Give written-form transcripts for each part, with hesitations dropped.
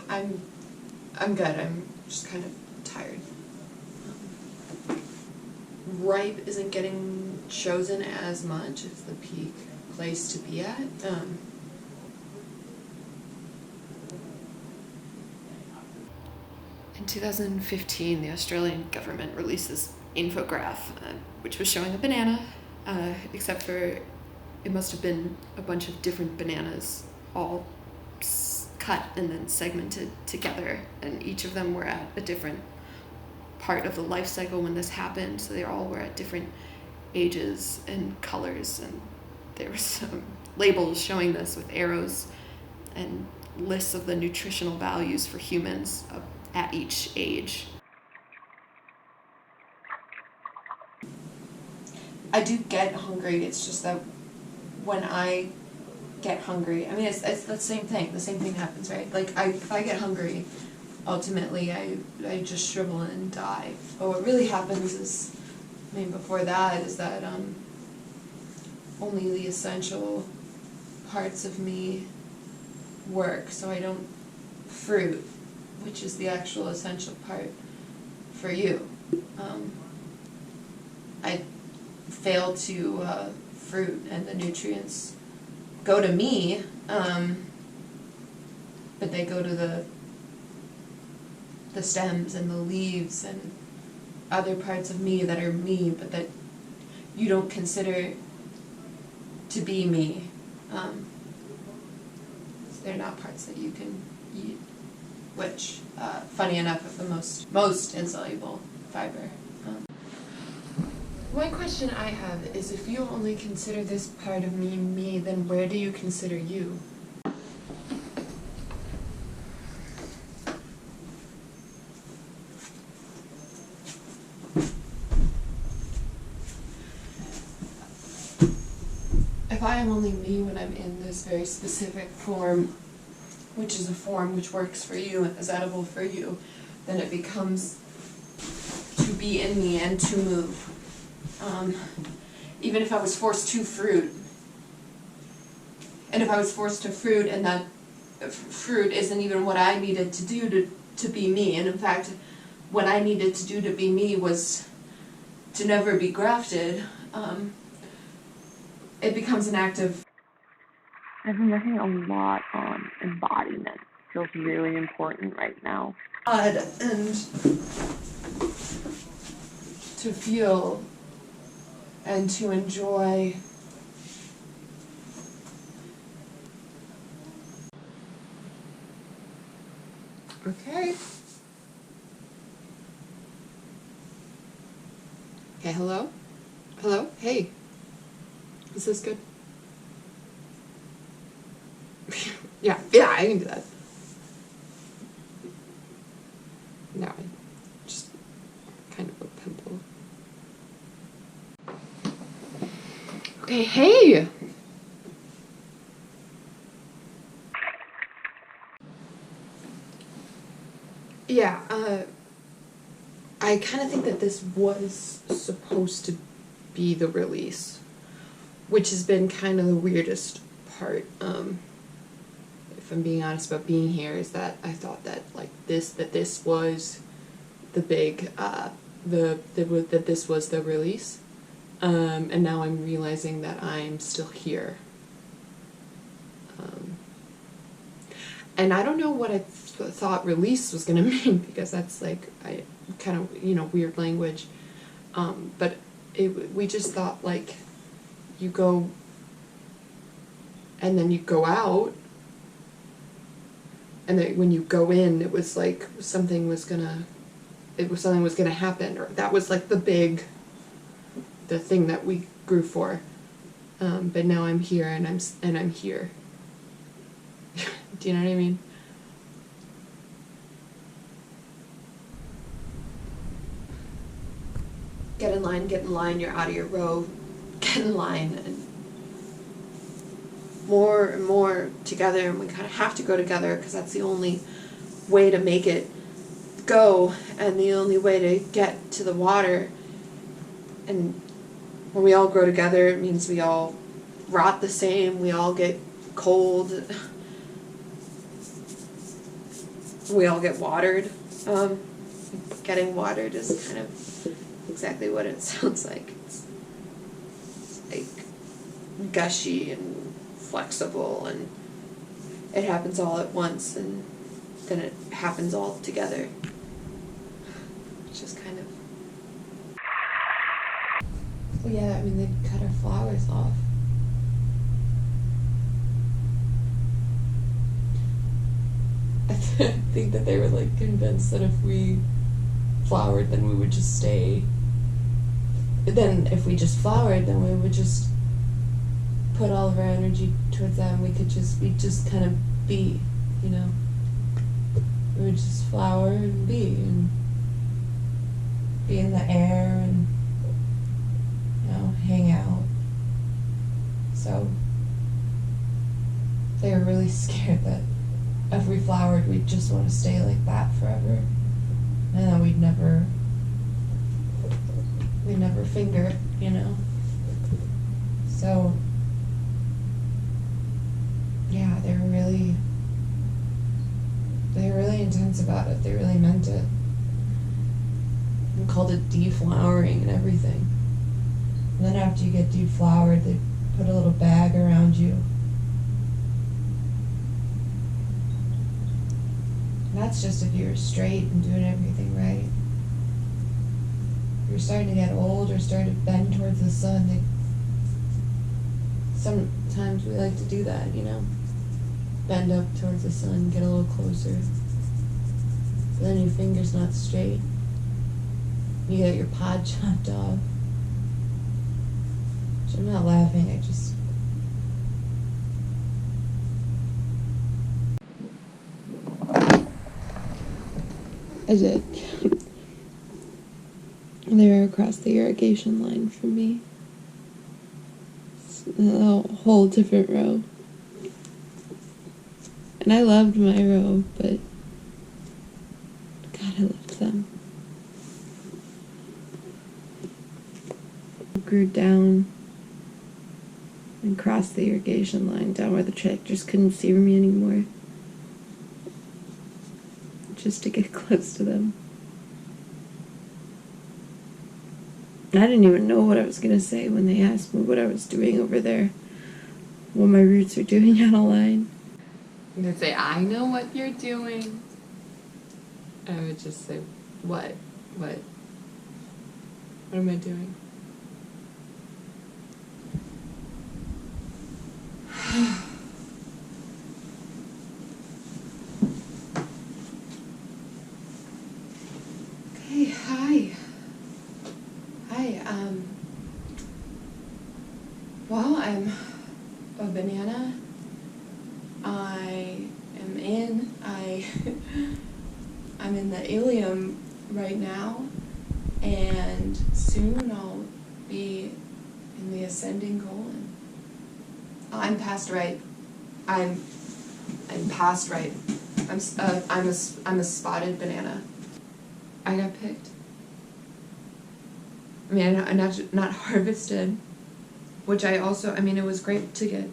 I'm good. I'm just kind of tired. Ripe isn't getting chosen as much. It's the peak place to be at. In 2015, the Australian government released this infograph, which was showing a banana, except for it must have been a bunch of different bananas, all cut and then segmented together, and each of them were at a different part of the life cycle when this happened, so they all were at different ages and colors, and there were some labels showing this with arrows and lists of the nutritional values for humans at each age. I do get hungry, it's just that when I get hungry, I mean, it's the same thing. The same thing happens, right? Like, if I get hungry, ultimately I just shrivel and die. But what really happens is, I mean, before that, is that only the essential parts of me work. So I don't fruit, which is the actual essential part for you. I fail to fruit, and the nutrients go to me, but they go to the stems and the leaves and other parts of me that are me, but that you don't consider to be me. So they're not parts that you can eat, which, funny enough, are the most insoluble fiber. One question I have is, if you only consider this part of me me, then where do you consider you? If I am only me when I'm in this very specific form, which is a form which works for you and is edible for you, then it becomes to be in me and to move. Even if I was forced to fruit, and if I was forced to fruit and that fruit isn't even what I needed to do to be me, and in fact what I needed to do to be me was to never be grafted, it becomes an act of... I've been working a lot on embodiment. It feels really important right now. And to feel and to enjoy. Okay. Okay, hello? Hello? Hey. Is this good? Yeah, I can do that. No, I just kind of a pimple. Okay, hey! Yeah, I kind of think that this was supposed to be the release, which has been kind of the weirdest part, if I'm being honest about being here, is that I thought that this was the big, that this was the release, and now I'm realizing that I'm still here. And I don't know what I thought release was going to mean, because that's like, I kind of, weird language, but we just thought, like, you go, and then you go out, and then when you go in, it was like something was gonna happen, or that was like the thing that we grew for. But now I'm here, and I'm here. Do you know what I mean? Get in line, you're out of your row, get in line, and more and more together, and we kind of have to go together because that's the only way to make it go, and the only way to get to the water. And when we all grow together, it means we all rot the same, we all get cold. we all get watered. Getting watered is kind of exactly what it sounds like. It's like gushy and flexible, and it happens all at once, and then it happens all together. It's just kind of... Well, yeah, I mean, they cut our flowers off. I think that they were like convinced that if we flowered, then we would just stay. Then if we just flowered, then we would just put all of our energy towards that, and we'd just kind of be, you know. We would just flower and be in the air and, you know, hang out. So they were really scared that if we flowered, we'd just want to stay like that forever, and then we'd never finger, you know. So yeah, they were really intense about it. They really meant it. And called it deflowering and everything. And then after you get deflowered, they put a little bag around you. And that's just if you're straight and doing everything right. If you're starting to get old or starting to bend towards the sun, sometimes we like to do that, you know. Bend up towards the sun, get a little closer. But then your finger's not straight. You get your pod chopped off. Which I'm not laughing, I just... I did. They were across the irrigation line from me. It's a whole different row. And I loved my row, but God, I loved them. I grew down and crossed the irrigation line down where the tractors couldn't see me anymore. Just to get close to them. I didn't even know what I was going to say when they asked me what I was doing over there, what my roots were doing on a line. They'd say, I know what you're doing. I would just say, what? What am I doing? Okay, hi. Well, I'm a banana. I'm in the ilium right now, and soon I'll be in the ascending colon. I'm past right. I'm past right. I'm a spotted banana. I got picked. I mean, I'm not harvested, which I also, I mean, it was great to get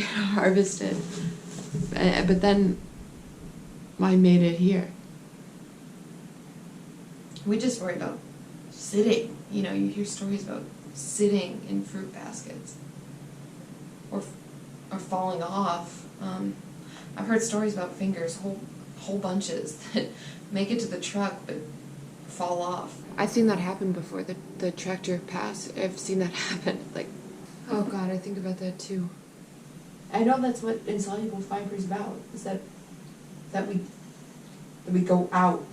harvested, but then I made it here. We just worry about sitting, you know, you hear stories about sitting in fruit baskets or falling off. I've heard stories about fingers, whole bunches that make it to the truck but fall off. I've seen that happen before, the tractor pass. I've seen that happen. Like, oh God, I think about that too. I know that's what insoluble fiber is about, is that we go out.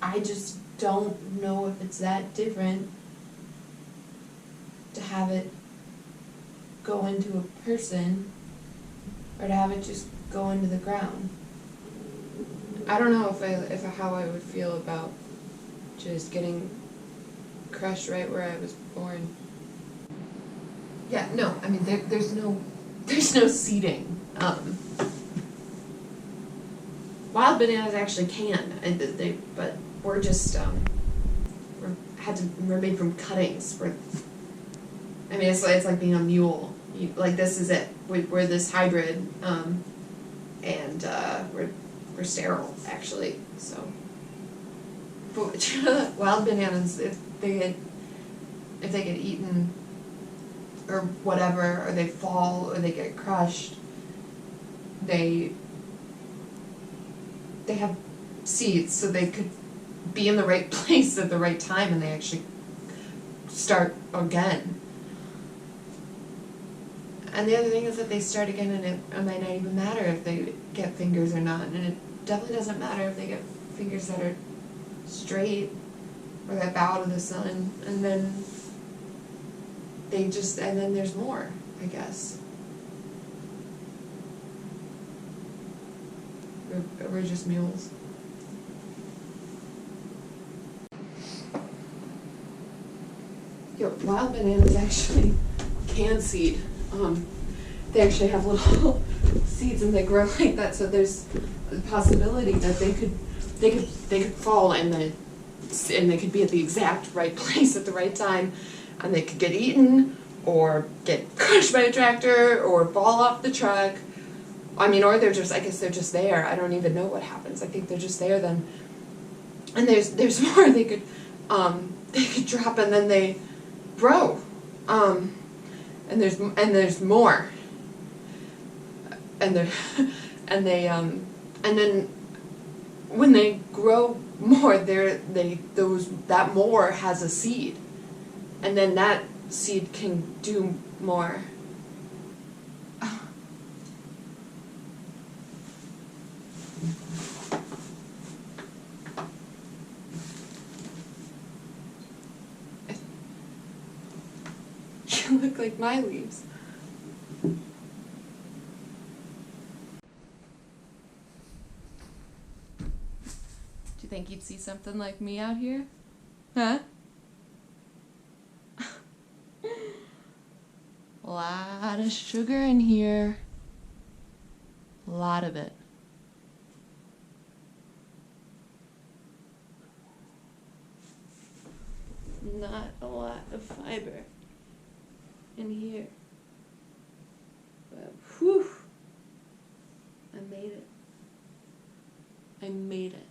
I just don't know if it's that different to have it go into a person or to have it just go into the ground. I don't know if how I would feel about just getting crushed right where I was born. Yeah, no, I mean there's no seeding. Wild bananas actually can, but we're just we're made from cuttings. It's like being a mule. Like, this is it. We're this hybrid. and were sterile actually. So, but wild bananas, if they get eaten or whatever, or they fall or they get crushed, they have seeds, so they could be in the right place at the right time, and they actually start again. And the other thing is that they start again, and it might not even matter if they get fingers or not, and it definitely doesn't matter if they get fingers that are straight or that bow to the sun, and then and then there's more, I guess. We're just mules. Wild bananas actually can seed. They actually have little seeds and they grow like that. So there's a possibility that they could fall and they could be at the exact right place at the right time, and they could get eaten or get crushed by a tractor or fall off the truck. I mean, or I guess they're just there. I don't even know what happens. I think they're just there then. And there's more. They could drop and then they grow. And there's more. And then when they grow more, that more has a seed. And then that seed can do more. You look like my leaves. Do you think you'd see something like me out here? Huh? A lot of sugar in here. A lot of it. Not a lot of fiber in here. But whew, I made it. I made it.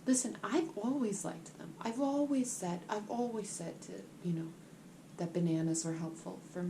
Listen, I've always liked them. I've always said to, that bananas were helpful for me.